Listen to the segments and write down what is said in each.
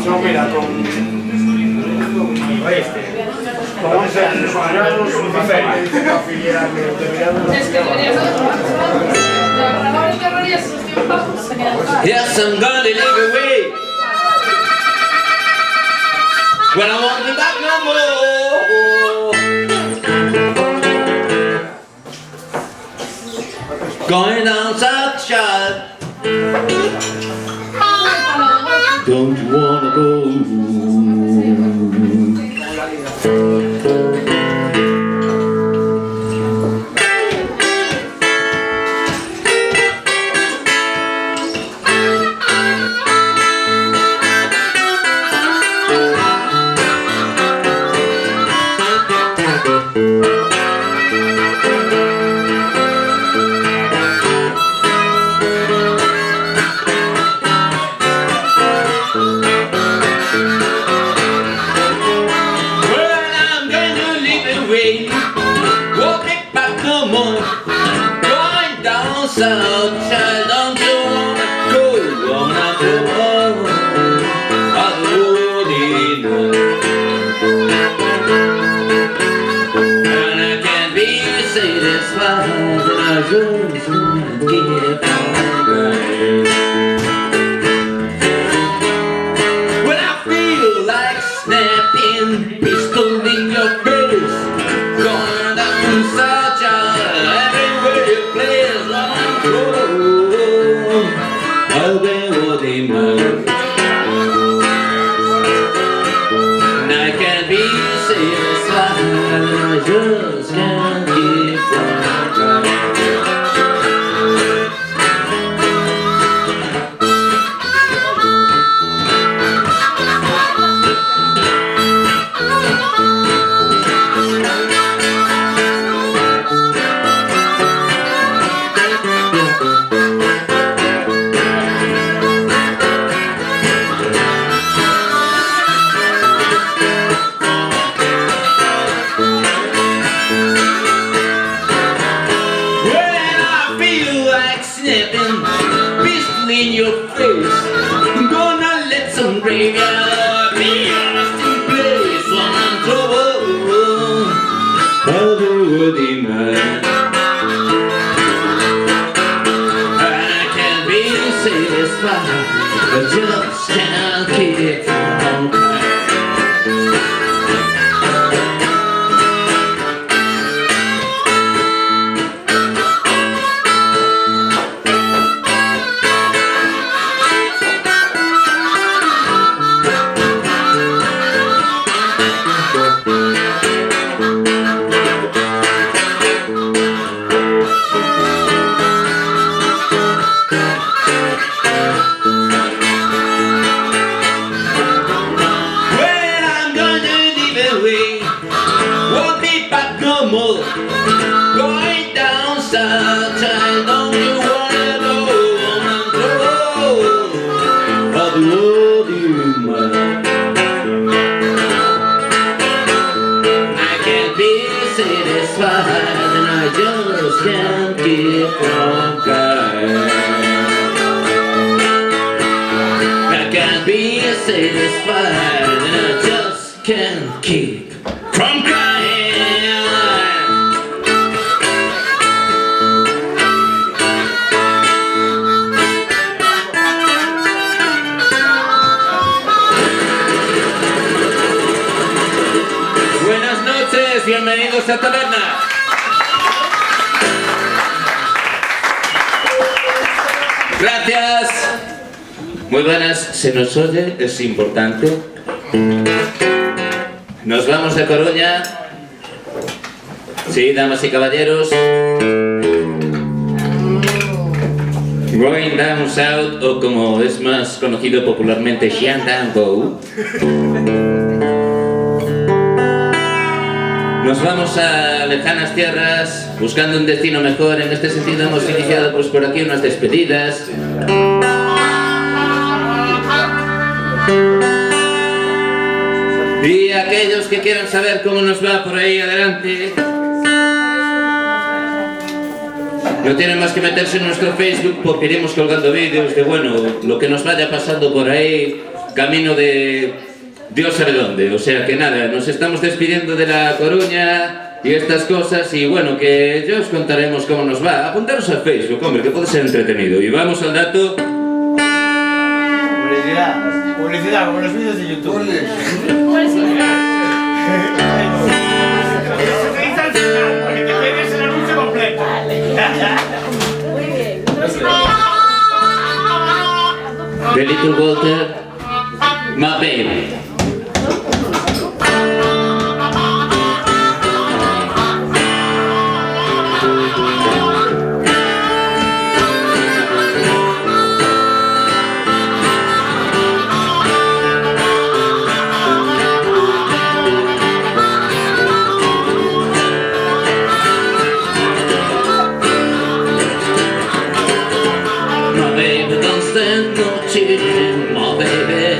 No, mira, con 11 años yes, I'm gonna live away when I won't be back no more. Going down South Shore. Don't you wanna go? Walking back no more, going down south, child, don't you wanna go? I'm not the one, I'm the roadie now. And I can't be satisfied, and I just wanna get on right. When I feel like snapping, pistol in your face, going down such a everywhere you place one road, I'll be what they move. And I can't be satisfied, and I just can't keep on trying. In your face, I'm gonna let some graveyard be a resting place when I'm trouble. I'll do the man. I can't be satisfied, I just can't keep on crying. Won't be back no more. Going down south, child, don't you wanna go on and go? I'll do you mind. I can't be satisfied, and I just can't keep on crying. I can't be satisfied, and I just can't keep from crying. Buenas noches, bienvenidos a Taberna. Gracias. Muy buenas, se nos oye, es importante. Nos vamos a Coruña. Sí, damas y caballeros. Going Down South, o como es más conocido popularmente, Shandambo. Nos vamos a lejanas tierras, buscando un destino mejor. En este sentido hemos iniciado pues por aquí unas despedidas. Y aquellos que quieran saber cómo nos va por ahí adelante, No tienen más que meterse en nuestro Facebook porque iremos colgando vídeos de, bueno, lo que nos vaya pasando por ahí, camino de Dios sabe dónde. O sea que nada, nos estamos despidiendo de La Coruña y estas cosas y bueno, que ya os contaremos cómo nos va. Apuntaros al Facebook, hombre, que puede ser entretenido. Y vamos al dato. Publicidad, como los vídeos de YouTube. Eso te dice al final, para que te pegues el anuncio completo. Muy bien. The Little Walter, my baby. Cheating, my baby.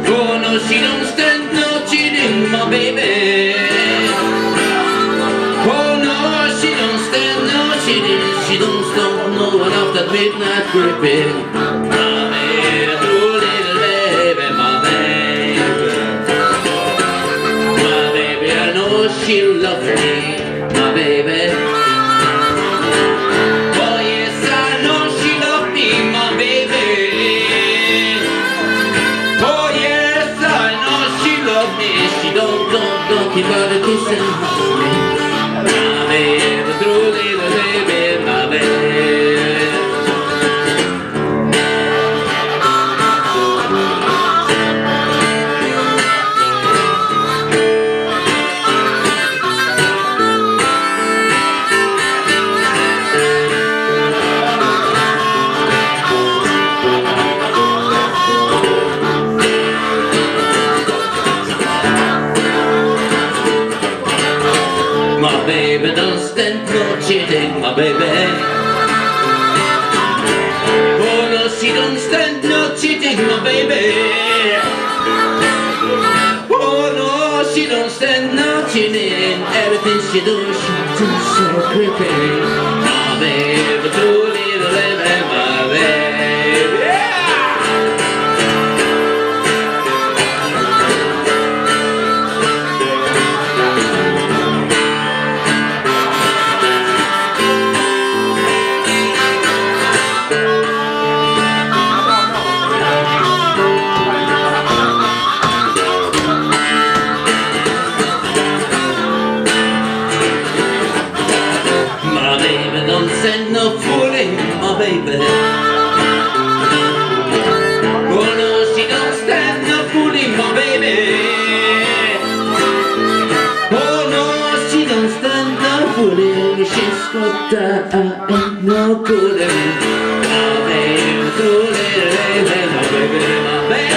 Oh no, she don't stand no cheating, my baby. Oh no, she don't stand no cheating. She don't stop no one after midnight creeping. My baby, true little baby, my baby. My baby, I know she loves me, my baby. Keep on kissing my baby, true little baby, my baby. My baby don't stand no cheating, my baby. Oh no, she don't stand no cheating, my baby. Oh no, she don't stand no cheating. Everything she does, she does so creepy. My baby, true little baby, my baby. Yeah! Send no fooling, my baby. Oh no, she don't stand no fooling, my baby. Oh no, she don't stand no fooling. She's got that ain't no fooling. My baby, true little baby, my baby, my baby.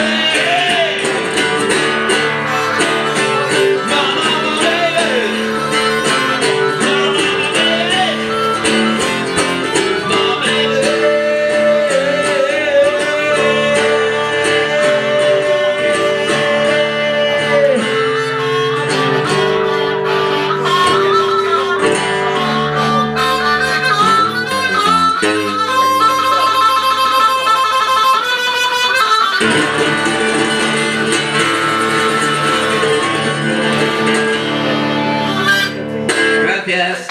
Gracias.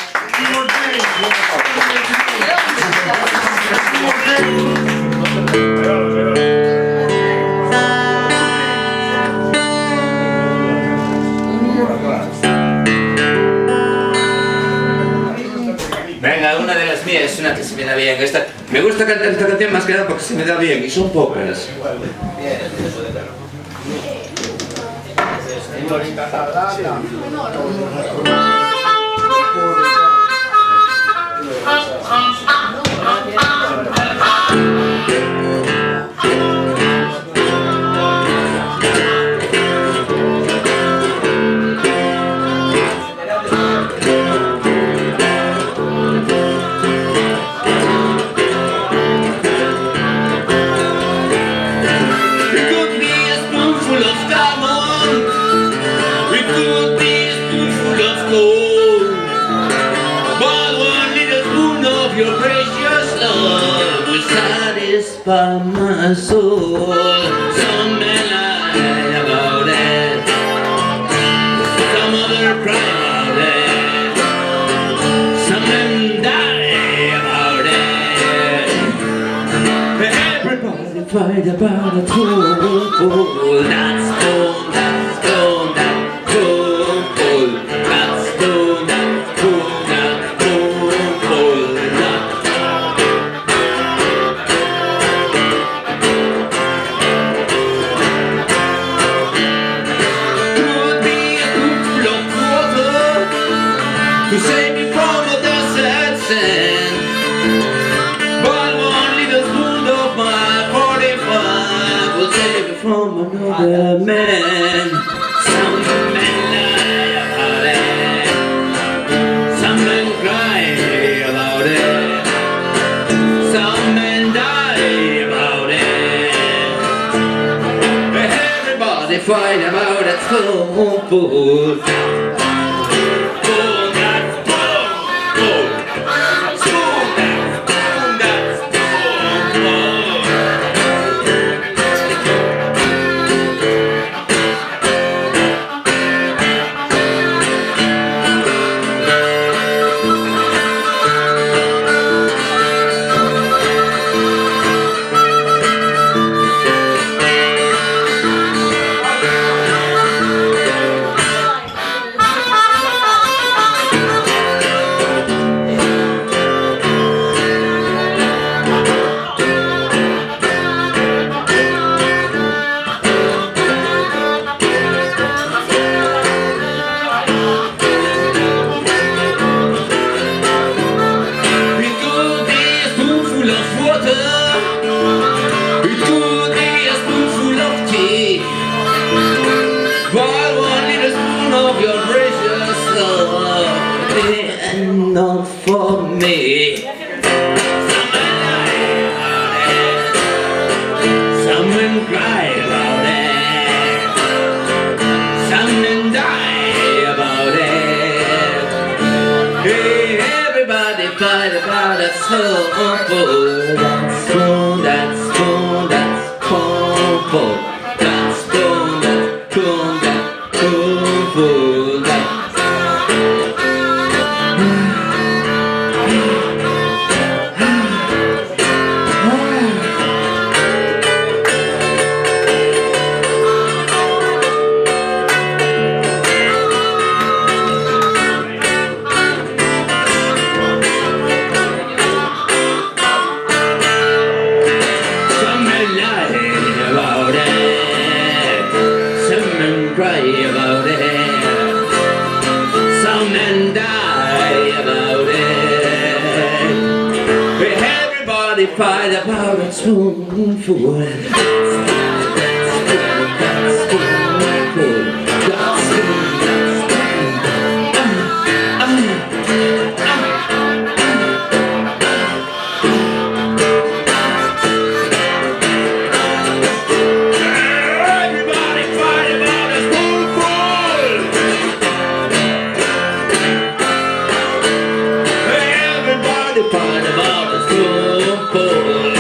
Venga, una de las mías, una que se me da bien. Me gusta cantar esta canción más que nada porque se me da bien y son pocas. your precious love will satisfy my soul. Some men lie about it, some other cry about it, some men die about it. Everybody fight about a fool. That's gold, that's gold, that's gold. That's gold, that's gold, that's gold. Could be a pool of water to save me from a desert sand, but one little spoon of my 45 will save me from another man. Some men lie about it, some men cry about it, some men die about it. Everybody fight about that soul food. Enough for me. Some men lie about it, some men cry about it, some men die about it. Hey, everybody fight about that soul food. That's cool, that's cool, that's cool. That's cool, that's cool, that's cool food. Cry about it, some men die about it. Everybody fight about a spoonful. Fight about a spoonful.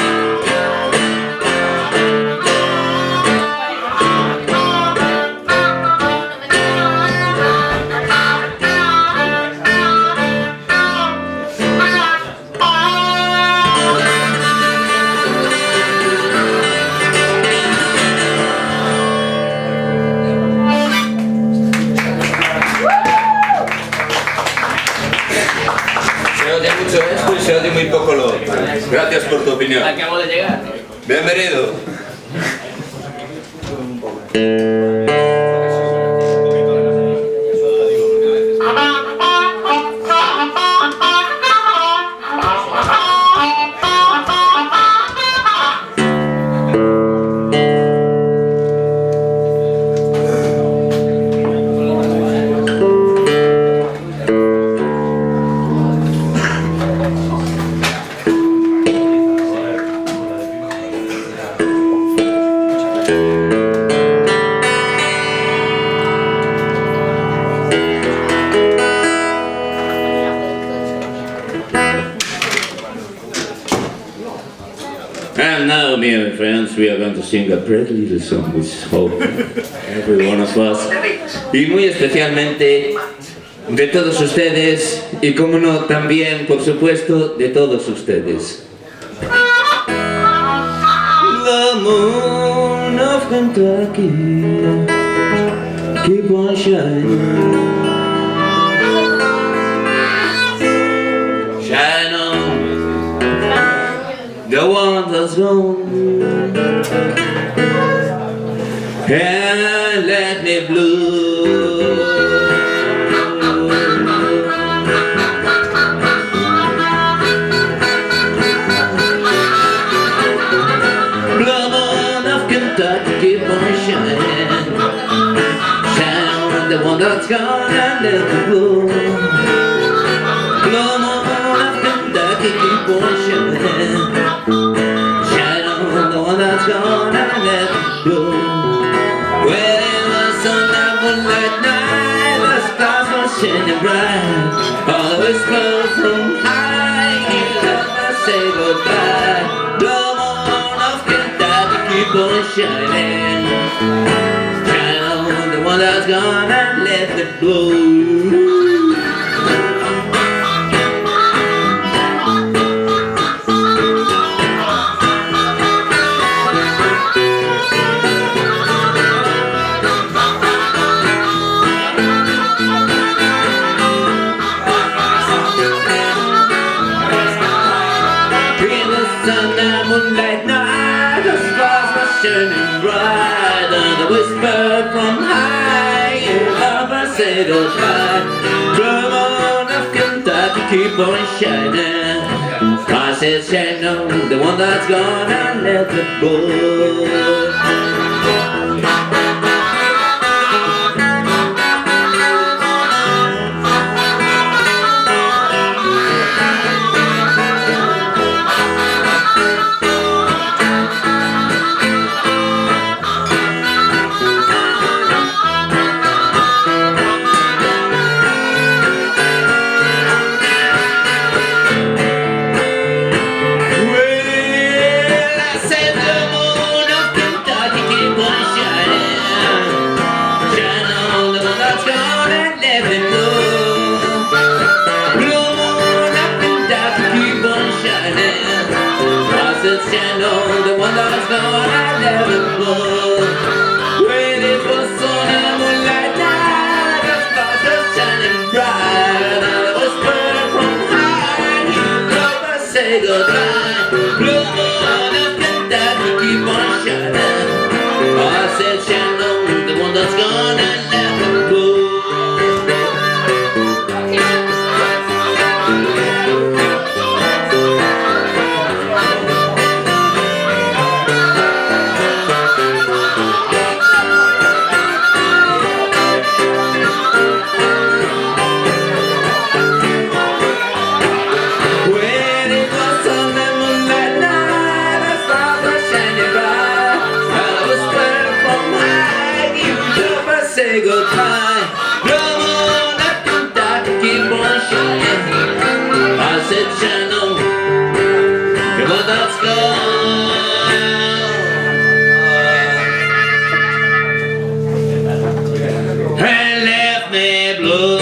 Se oye mucho esto y se oye muy poco lo otro. Gracias por tu opinión. Acabo de llegar. Bienvenido. And now, me and friends, we are going to sing a pretty little song which hope every one of us, y muy especialmente de todos ustedes, y como no, también, por supuesto, de todos ustedes. The moon of Kentucky, keep on shining. Shine on the one that's gone, and let me blue. Blood moon of Kentucky, keep on shining. Shine on the one that's gone, and let me blue. Blood moon of Kentucky, keep on shining. Shine on the one that's gone and let it blow. When it was on that moonlight night, the stars were shining bright. All the whisper from high, you never say goodbye. Blood moon of Kentucky, keep on shining. Shine on the one that's gone and let it blow. Moonlight night, the stars were shining bright, and the whisper from high, you never say goodbye. Blood moon of Kentucky, keep on shining. I said shine on the one that's gone and let it go. Stand on the one that's gone and let it blow. When it was on a moonlight night, the stars were shining bright, and it was burning from high, you never say goodbye. Blue moon of Kentucky, keep on shining. I said shine on the one that's gone and let it blow. Say goodbye. Blood moon of Kentucky, keep on shining. I said shine on the one that's gone and left me blue.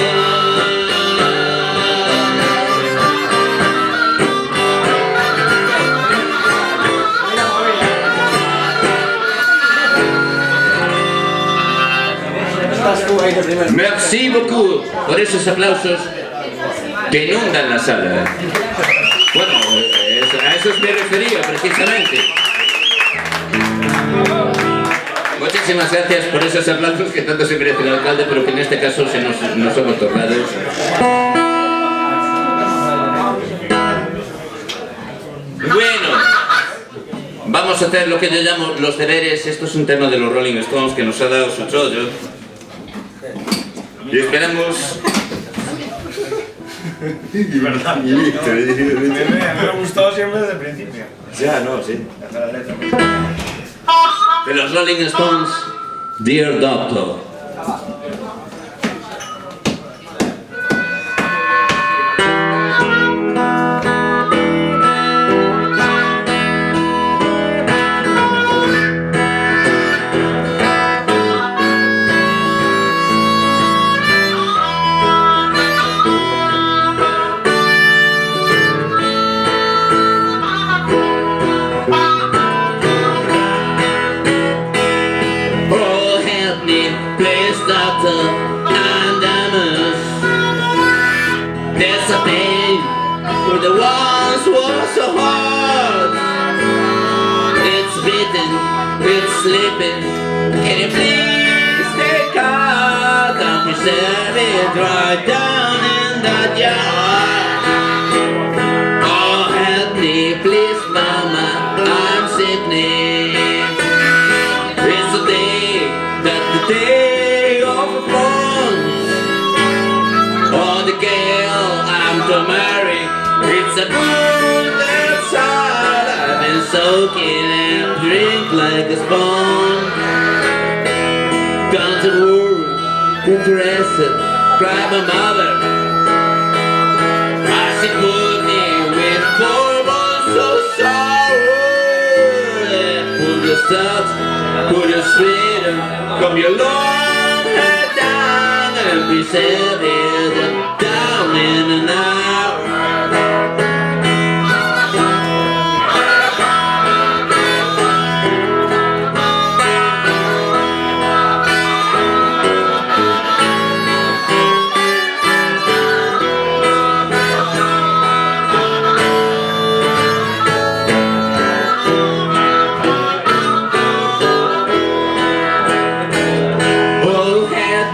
Merci beaucoup por esos aplausos que inundan la sala. Bueno, a eso me refería precisamente. Muchísimas gracias por esos aplausos que tanto se merece el alcalde, pero que en este caso nos son otorgados. Bueno, vamos a hacer lo que yo llamo los deberes. Esto es un tema de los Rolling Stones que nos ha dado su chollo. Y esperamos... ¿Verdad? Me ha gustado siempre desde el principio. Ya, no, sí. Hasta la letra. De los Rolling Stones, Dear Doctor. the walls were so hard. It's beating, it's sleeping. Can you please take out and preserve it right down in that yard? Oh, help me, please, mama, I'm sickening. It's the day, that's the day of the phones. Oh, the girl I'm to marry, it's a moon that's hard. I've been soaking and drink like a sponge. Don't worry, get rested, cry my mother. She put me with 4 months so sorrow. Pull your socks, put your sweater, comb your long hair down, and be saved down in an hour.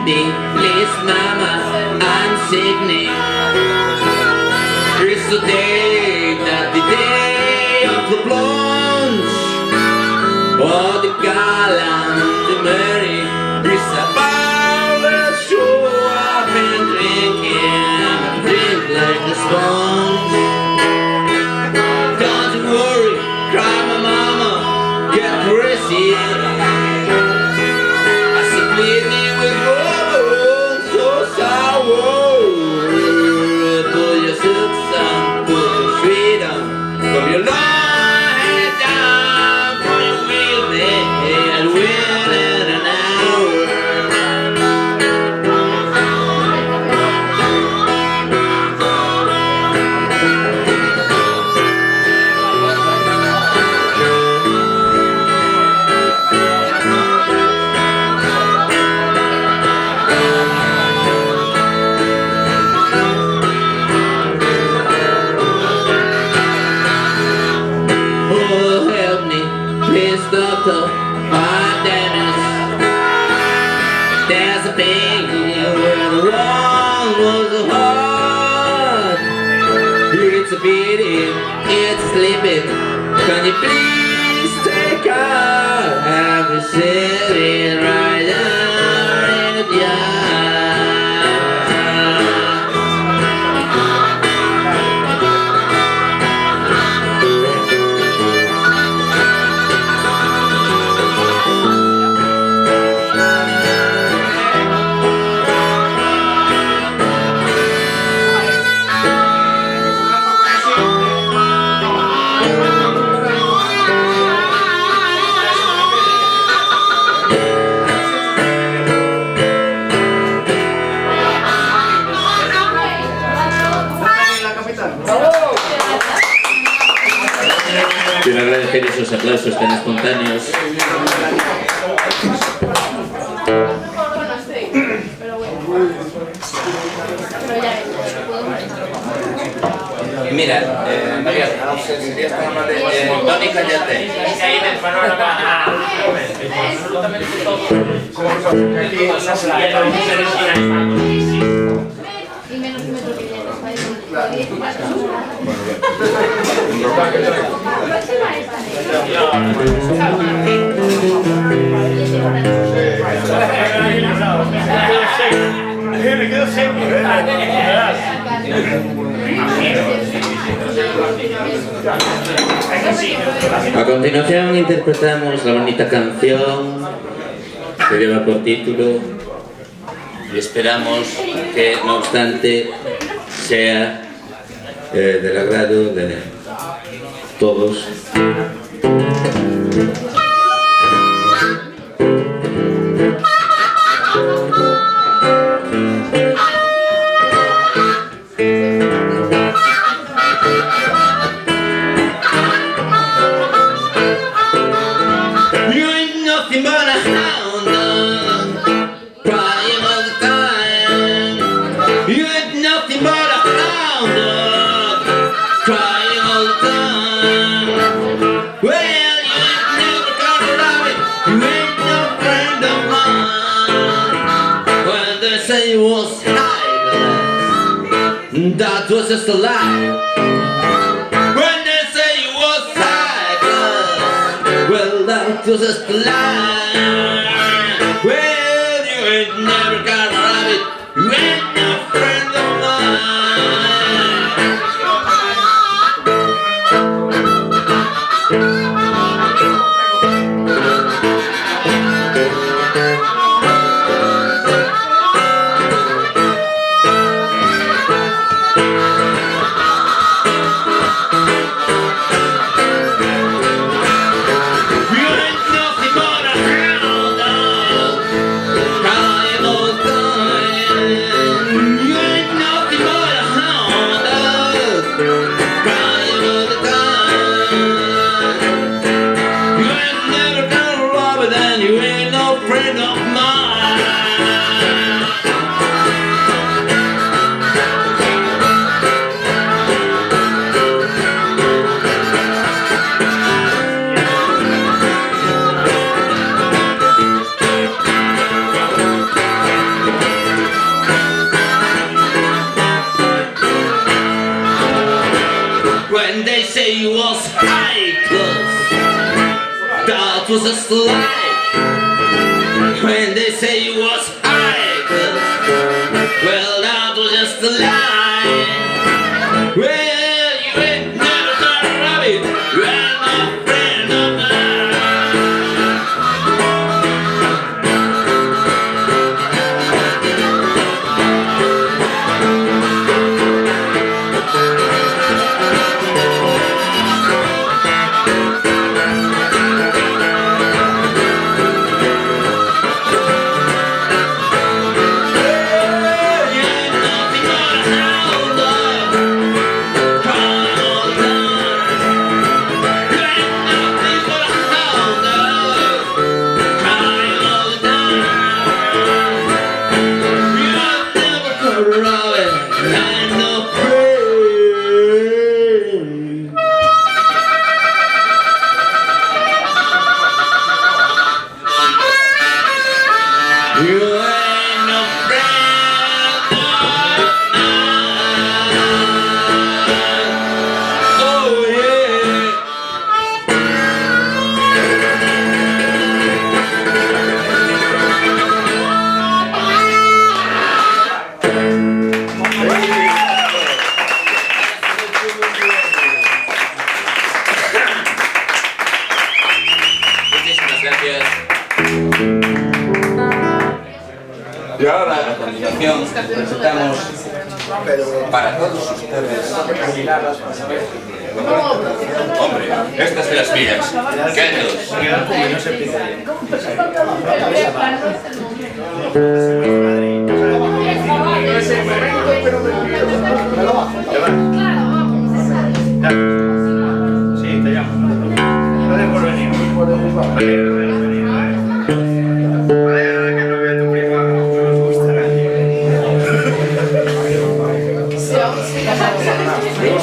Please, mama, I'm sickening. It's the day, not the day of the plunge. Oh, the gallant, the merry, it's about the show. I've been drinking, drink like a sponge. Don't worry, cry my mama, get crazy. I said, bleed me with pull your silks on, pull your sweet on, from your long head down, for your wheel and wheel in an hour. Please, doctor, my damage. There's a pain where the wrong was the heart. It's a beating, it's sleeping. Can you please take out? I'll be sitting right down in the yard. Quiero agradecer esos aplausos tan espontáneos. Mira, María, serías tan amable. Tony, cállate. Y menos metro que ya Me quedo seco, A continuación interpretamos la bonita canción que lleva por título y esperamos que no obstante sea del agrado de todos. that was just a lie. When they say you was cyclist, well, that was just a lie. Well, you ain't never got a rabbit, you ain't no friend of when they say you was high class, that was just a lie. When they say you was high class, well, that was just a lie. Well, you ain't never got a rabbit, you ain't no friend of Y ahora, a continuación, presentamos para todos ustedes. Hombre, estas de las mías. Kettles. Sí, te llamo. Gracias por venir.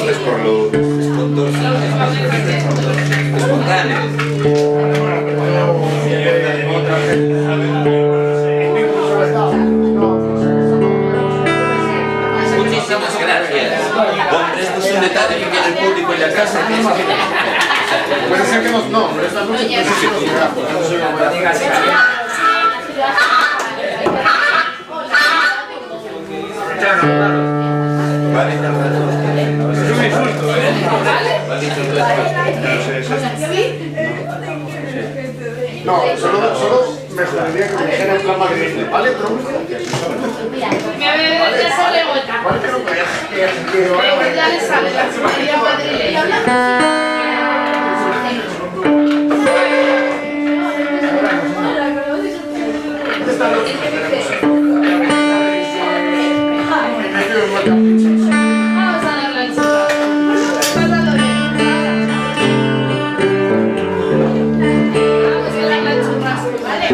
Es por lo espontáneo. Muchísimas gracias. Hombre, esto es un detalle que queda el público en la casa. Puede ser que no, pero esta noche Doña, pues sí. Vale, Es un insulto, No, solo me jodería que me dijera en plan madrileño, ¿vale? Pero muy gracias. Ya sale vuelta. ¿Vale? Pero Ya le sale la chulería madrileña. Vamos a darle el chupado. Pásalo bien. Vamos a darle el churrasco, ¿vale?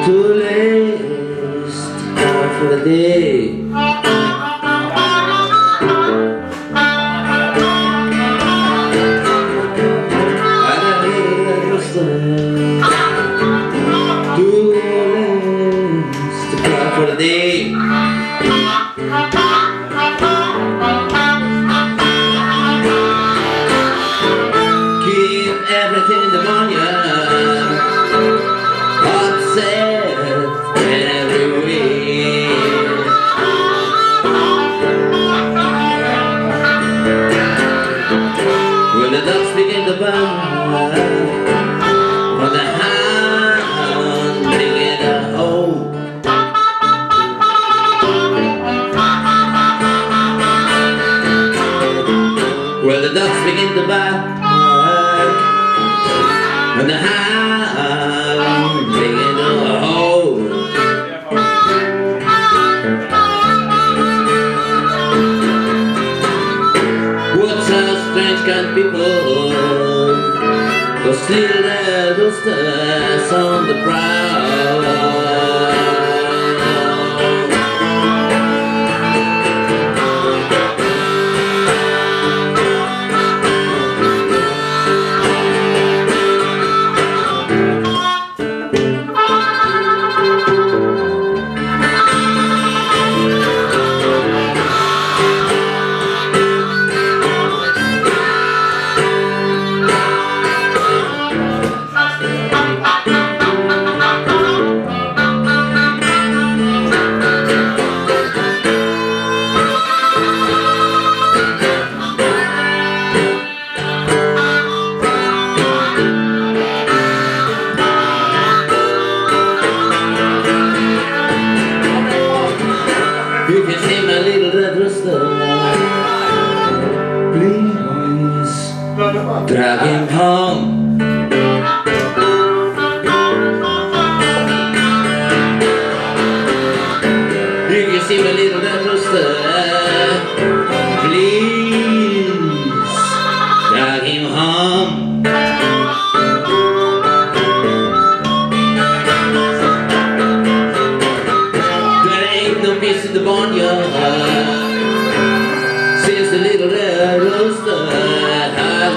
Too late. the day. For the day. Keep everything in the morning, upset every way. When the ducks begin to burn, when the hound begin to hold. Well, the ducks begin to bark, and the hound begin to howl. What's how strange kind people, but still there roosters on the prowl. You can see my little red rooster, please drag him home. You can see my little red rooster, please drag him home. No peace in the barnyard since the little red rooster had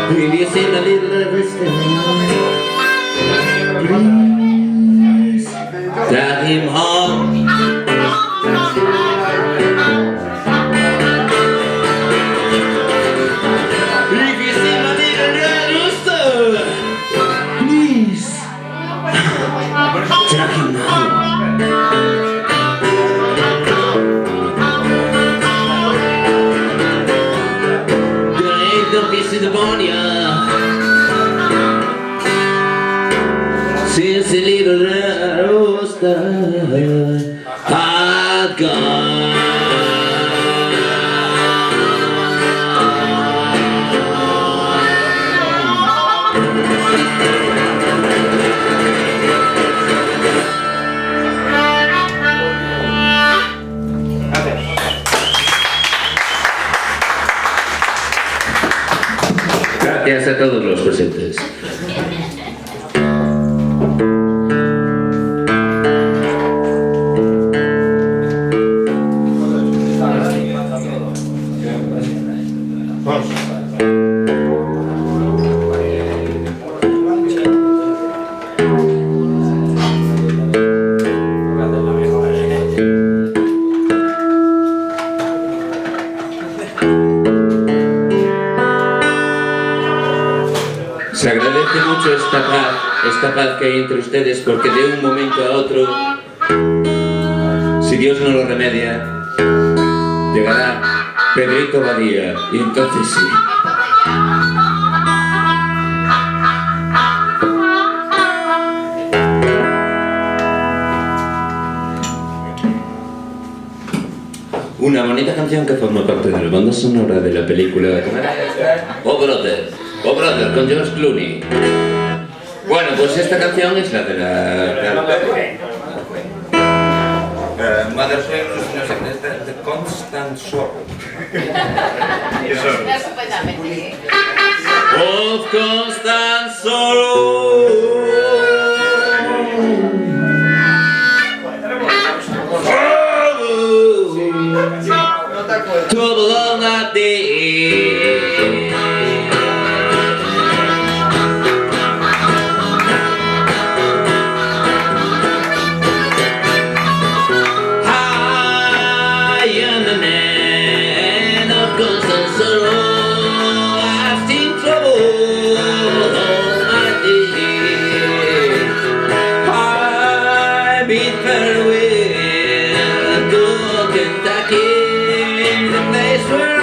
Will you sing a little of this please drag him home. If you see my little red rooster, please drag him home. There ain't no peace in the barnyard since the little red rooster had gone. Gracias a todos los presentes. esta paz que hay entre ustedes, porque de un momento a otro, si Dios no lo remedia, llegará Pedrito Badía, y entonces sí. Una bonita canción que forma parte de la banda sonora de la película Oh Brother, con George Clooney. Bueno, pues esta canción es la de la Mother Venus, no sé, de Constant Sorrow. Of Constant Sorrow. Trouble on that day. I am the man of constant sorrow. I've seen trouble all my day. I've been farewell to Kentucky, the place where